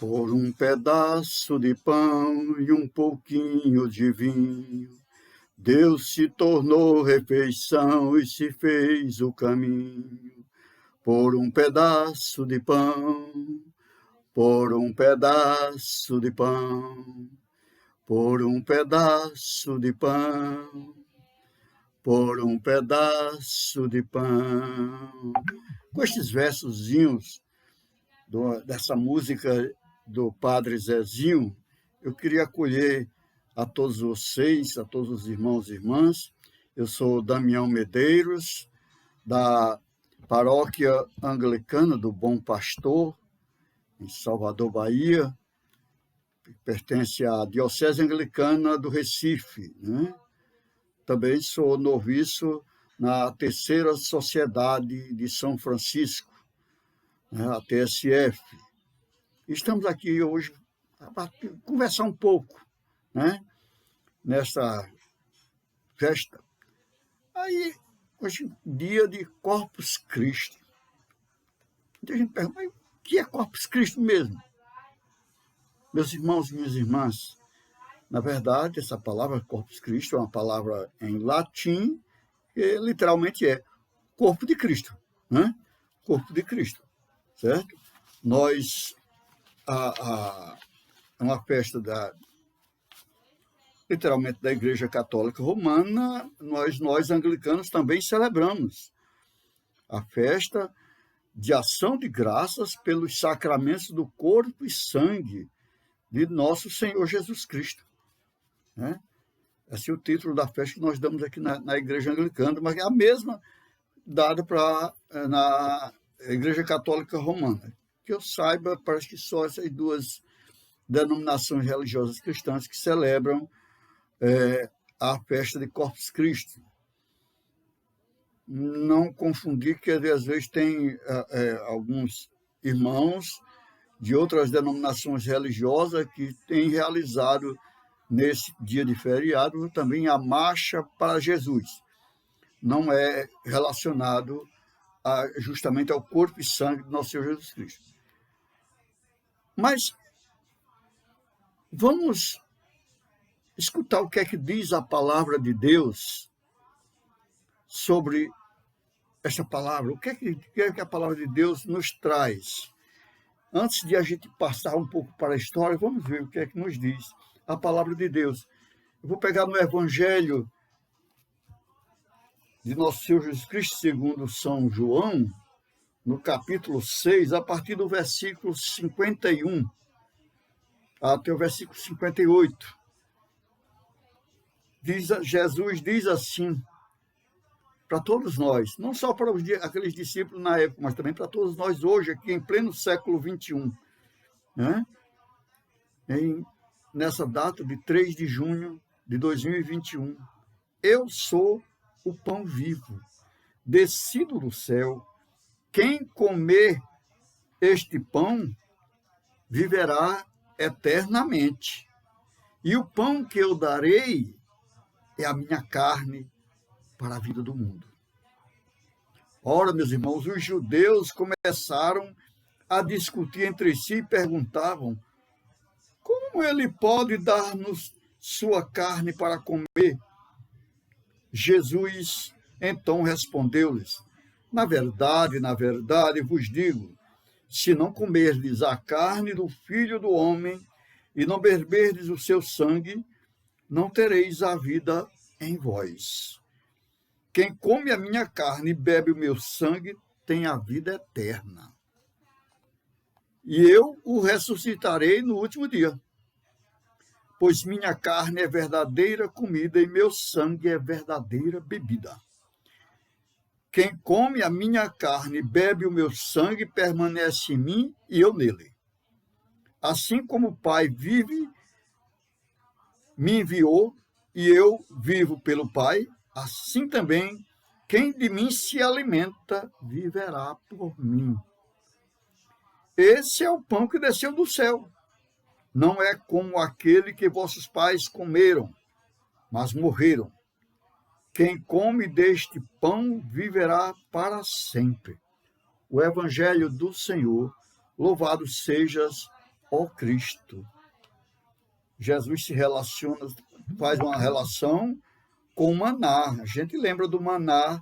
Por um pedaço de pão e um pouquinho de vinho, Deus se tornou refeição e se fez o caminho. Por um pedaço de pão, por um pedaço de pão, por um pedaço de pão, por um pedaço de pão. Com estes versozinhos dessa música do Padre Zezinho, eu queria acolher a todos vocês, a todos os irmãos e irmãs. Eu sou Damião Medeiros, da Paróquia Anglicana do Bom Pastor, em Salvador, Bahia, que pertence à Diocese Anglicana do Recife, né? Também sou noviço na Terceira Sociedade de São Francisco, né, a TSF. Estamos aqui hoje para conversar um pouco, né, nesta festa. Aí, hoje, dia de Corpus Christi. Muita gente pergunta, mas o que é Corpus Christi mesmo? Meus irmãos e minhas irmãs, na verdade, essa palavra Corpus Christi é uma palavra em latim, que literalmente é corpo de Cristo, né? Corpo de Cristo, certo? Nós, é uma festa literalmente da Igreja Católica Romana, nós anglicanos também celebramos a festa de ação de graças pelos sacramentos do corpo e sangue de nosso Senhor Jesus Cristo, né? Esse é o título da festa que nós damos aqui na Igreja Anglicana, mas é a mesma dada na Igreja Católica Romana. Que eu saiba, parece que só essas duas denominações religiosas cristãs que celebram a festa de Corpus Christi. Não confundir, que às vezes tem alguns irmãos de outras denominações religiosas que têm realizado nesse dia de feriado também a marcha para Jesus. Não é relacionado justamente ao corpo e sangue de nosso Senhor Jesus Cristo. Mas vamos escutar o que é que diz a palavra de Deus sobre esta palavra. O que é que a palavra de Deus nos traz? Antes de a gente passar um pouco para a história, vamos ver o que é que nos diz a palavra de Deus. Eu vou pegar no Evangelho de nosso Senhor Jesus Cristo segundo São João, no capítulo 6, a partir do versículo 51 até o versículo 58. Jesus diz assim para todos nós, não só para aqueles discípulos na época, mas também para todos nós hoje, aqui em pleno século XXI, né? Nessa data de 3 de junho de 2021. Eu sou o pão vivo, descido do céu. Quem comer este pão viverá eternamente. E o pão que eu darei é a minha carne para a vida do mundo. Ora, meus irmãos, os judeus começaram a discutir entre si e perguntavam: como ele pode dar-nos sua carne para comer? Jesus então respondeu-lhes: na verdade, vos digo, se não comerdes a carne do Filho do Homem e não beberdes o seu sangue, não tereis a vida em vós. Quem come a minha carne e bebe o meu sangue tem a vida eterna. E eu o ressuscitarei no último dia. Pois minha carne é verdadeira comida e meu sangue é verdadeira bebida. Quem come a minha carne e bebe o meu sangue permanece em mim e eu nele. Assim como o Pai me enviou e eu vivo pelo Pai, assim também quem de mim se alimenta viverá por mim. Esse é o pão que desceu do céu. Não é como aquele que vossos pais comeram, mas morreram. Quem come deste pão viverá para sempre. O Evangelho do Senhor, louvado sejas, ó Cristo. Jesus se relaciona, faz uma relação com o maná. A gente lembra do maná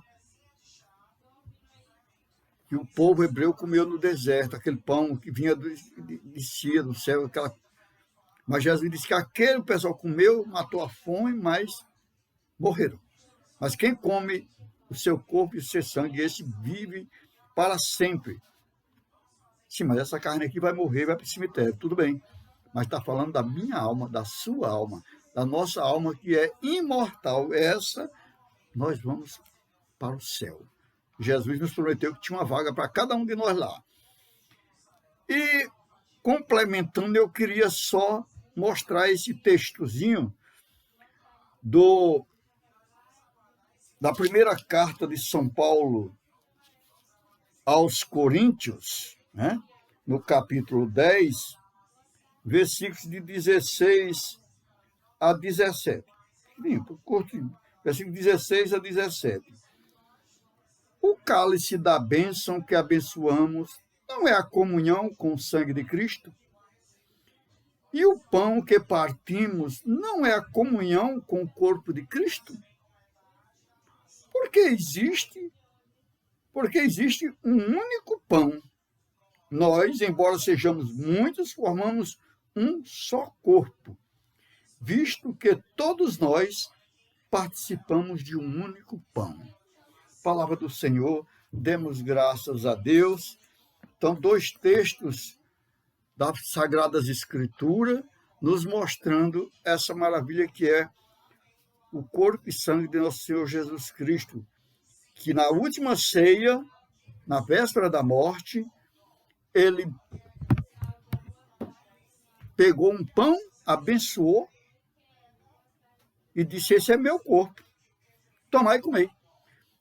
que o povo hebreu comeu no deserto, aquele pão que vinha descia do céu, mas Jesus disse que aquele pessoal comeu, matou a fome, mas morreram. Mas quem come o seu corpo e o seu sangue, esse vive para sempre. Sim, mas essa carne aqui vai morrer, vai para o cemitério, tudo bem. Mas está falando da minha alma, da sua alma, da nossa alma que é imortal. Essa, nós vamos para o céu. Jesus nos prometeu que tinha uma vaga para cada um de nós lá. E, complementando, eu queria só mostrar esse textozinho da primeira carta de São Paulo aos Coríntios, né? No capítulo 10, versículos de 16 a 17. Curtinho, versículo 16 a 17. O cálice da bênção que abençoamos não é a comunhão com o sangue de Cristo? E o pão que partimos não é a comunhão com o corpo de Cristo? Porque existe um único pão. Nós, embora sejamos muitos, formamos um só corpo, visto que todos nós participamos de um único pão. Palavra do Senhor, demos graças a Deus. Então, 2 textos das Sagradas Escrituras nos mostrando essa maravilha que é o corpo e sangue de nosso Senhor Jesus Cristo, que na última ceia, na véspera da morte, ele pegou um pão, abençoou e disse: esse é meu corpo, tomai e comei.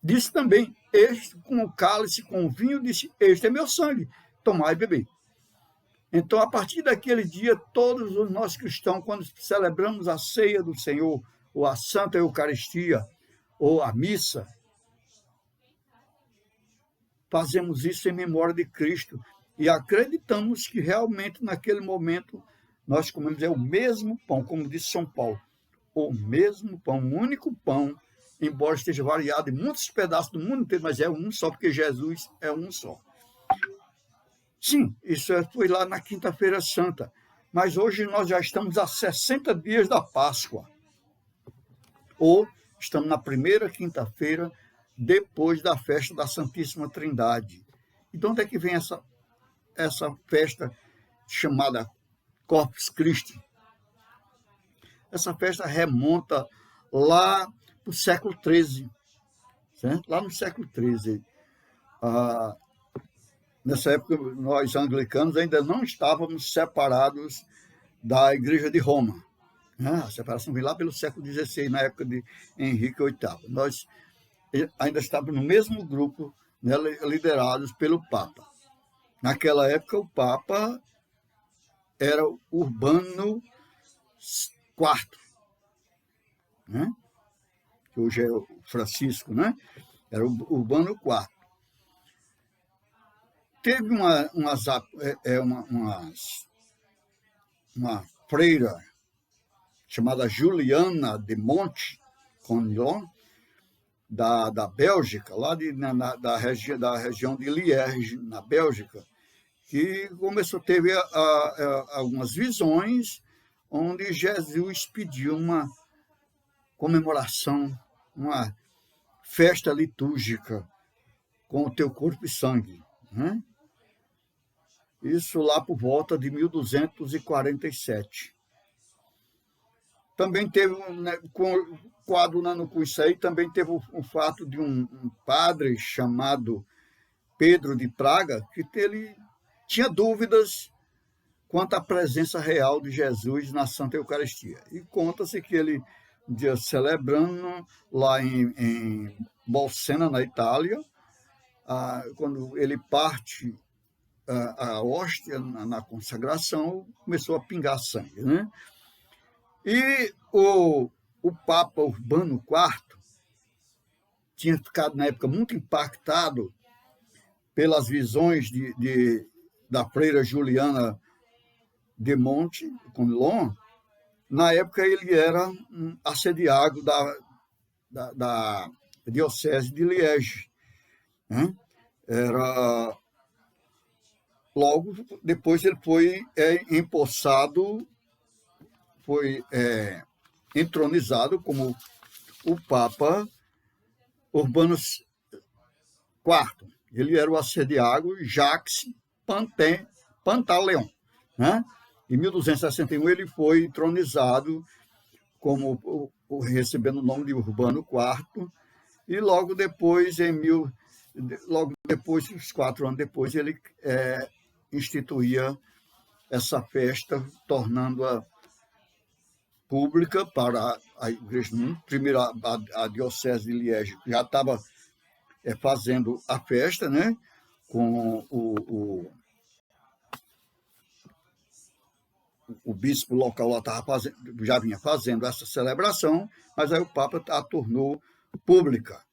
Disse também, este com o cálice, com o vinho, disse: este é meu sangue, tomai e bebei. Então, a partir daquele dia, todos os nós cristãos, quando celebramos a ceia do Senhor, ou a Santa Eucaristia, ou a missa, fazemos isso em memória de Cristo e acreditamos que realmente naquele momento nós comemos o mesmo pão, como disse São Paulo, o mesmo pão, o único pão, embora esteja variado em muitos pedaços do mundo inteiro, mas é um só, porque Jesus é um só. Sim, isso foi lá na Quinta-feira Santa, mas hoje nós já estamos a 60 dias da Páscoa, ou estamos na primeira quinta-feira depois da festa da Santíssima Trindade. E de onde é que vem essa festa chamada Corpus Christi? Essa festa remonta lá para o século XIII, certo? Lá no século XIII. Nessa época, nós anglicanos ainda não estávamos separados da Igreja de Roma. A separação vem lá pelo século XVI, na época de Henrique VIII. Nós ainda estávamos no mesmo grupo, né, liderados pelo Papa. Naquela época, o Papa era Urbano IV, né? Que hoje é o Francisco, né? Era o Urbano IV. Teve uma freira chamada Juliana de Montcognon, da Bélgica, lá da região de Liège, na Bélgica, que teve algumas visões onde Jesus pediu uma comemoração, uma festa litúrgica com o teu corpo e sangue, né? Isso lá por volta de 1247. Também teve, coadunando com isso aí, também teve o fato de um padre chamado Pedro de Praga, que ele tinha dúvidas quanto à presença real de Jesus na Santa Eucaristia. E conta-se que ele, um dia celebrando lá em Bolsena, na Itália, quando ele parte a hóstia na consagração, começou a pingar sangue, né? E o Papa Urbano IV tinha ficado, na época, muito impactado pelas visões da freira Juliana de Monte Conlon, na época ele era um assediado da diocese de Liege, né? Era, logo depois ele foi empossado, foi entronizado como o Papa Urbano IV. Ele era o assediado Jacques Pantaleon, né? Em 1261 ele foi entronizado como recebendo o nome de Urbano IV, e logo depois, uns 4 anos depois, ele instituía essa festa, tornando-a pública para a Igreja do Mundo. Primeiro, a Diocese de Liege já estava fazendo a festa, né, com o bispo local lá já vinha fazendo essa celebração, mas aí o Papa a tornou pública,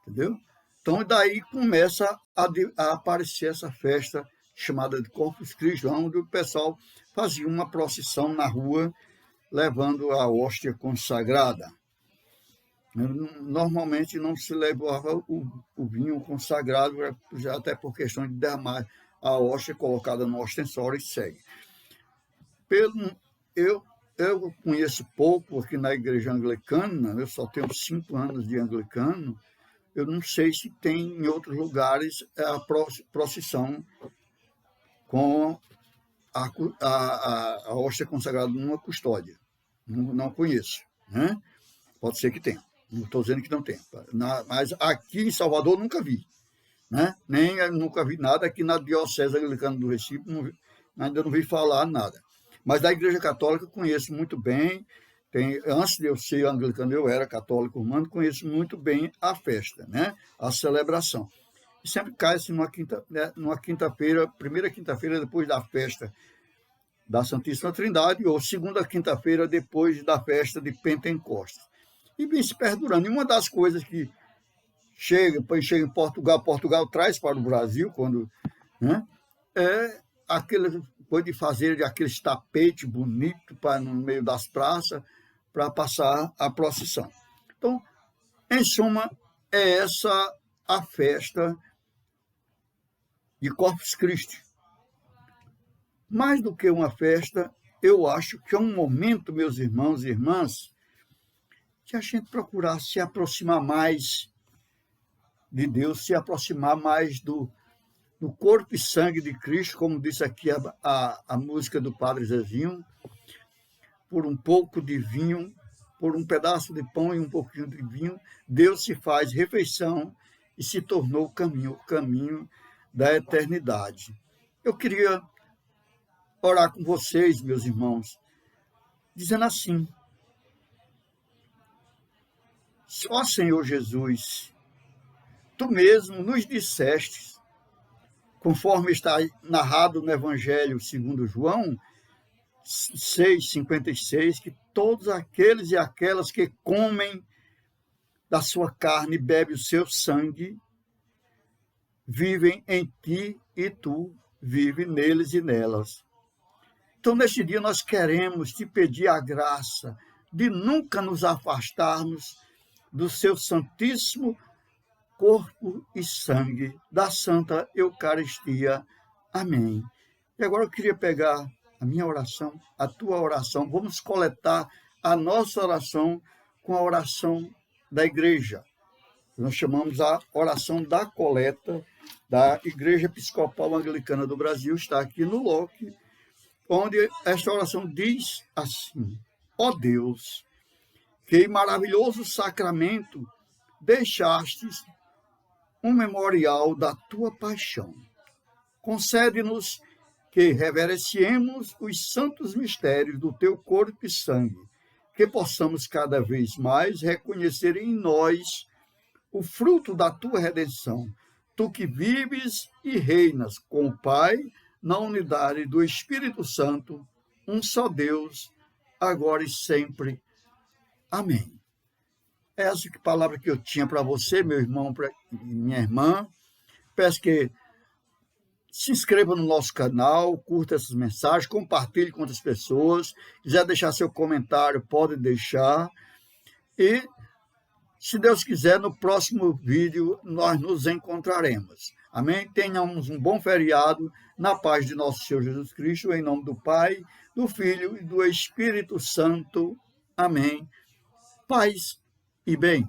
entendeu? Então, daí começa a aparecer essa festa chamada de Corpus Christi, onde o pessoal fazia uma procissão na rua, levando a hóstia consagrada. Normalmente não se levava o vinho consagrado, já até por questão de derramar a hóstia colocada no ostensório e segue. Eu conheço pouco aqui na igreja anglicana, eu só tenho 5 anos de anglicano, eu não sei se tem em outros lugares a procissão com a hóstia consagrada numa custódia. Não conheço, né? Pode ser que tenha, não estou dizendo que não tem, mas aqui em Salvador nunca vi, né? Nunca vi nada aqui na Diocese Anglicana do Recife, ainda não vi falar nada. Mas da Igreja Católica eu conheço muito bem. Antes de eu ser anglicano, eu era católico romano, conheço muito bem a festa, né? A celebração. E sempre cai-se numa quinta-feira, primeira quinta-feira depois da festa da Santíssima Trindade, ou segunda quinta-feira depois da festa de Pentecostes. E vem se perdurando. E uma das coisas que chega em Portugal traz para o Brasil, né, é aquele de fazer aqueles tapetes bonitos no meio das praças para passar a procissão. Então, em suma, é essa a festa de Corpus Christi. Mais do que uma festa, eu acho que é um momento, meus irmãos e irmãs, que a gente procurar se aproximar mais de Deus, se aproximar mais do corpo e sangue de Cristo, como disse aqui a música do Padre Zezinho, por um pouco de vinho, por um pedaço de pão e um pouquinho de vinho, Deus se faz refeição e se tornou o caminho da eternidade. Eu queria orar com vocês, meus irmãos, dizendo assim: ó Senhor Jesus, Tu mesmo nos disseste, conforme está narrado no Evangelho segundo João 6,56, que todos aqueles e aquelas que comem da sua carne e bebem o seu sangue, vivem em ti e tu vive neles e nelas. Então, neste dia, nós queremos te pedir a graça de nunca nos afastarmos do seu santíssimo corpo e sangue, da Santa Eucaristia. Amém. E agora eu queria pegar a minha oração, a tua oração, vamos coletar a nossa oração com a oração da igreja. Nós chamamos a oração da coleta da Igreja Episcopal Anglicana do Brasil, está aqui no LOC, onde esta oração diz assim: ó Deus, que maravilhoso sacramento deixastes um memorial da tua paixão. Concede-nos que reverenciemos os santos mistérios do teu corpo e sangue, que possamos cada vez mais reconhecer em nós o fruto da tua redenção, tu que vives e reinas com o Pai, na unidade do Espírito Santo, um só Deus, agora e sempre. Amém. Essa palavra que eu tinha para você, meu irmão e minha irmã. Peço que Se inscreva no nosso canal, curta essas mensagens, compartilhe com outras pessoas. Quiser deixar seu comentário, pode deixar. E, se Deus quiser, no próximo vídeo nós nos encontraremos. Amém? Tenhamos um bom feriado, na paz de nosso Senhor Jesus Cristo, em nome do Pai, do Filho e do Espírito Santo. Amém. Paz e bem.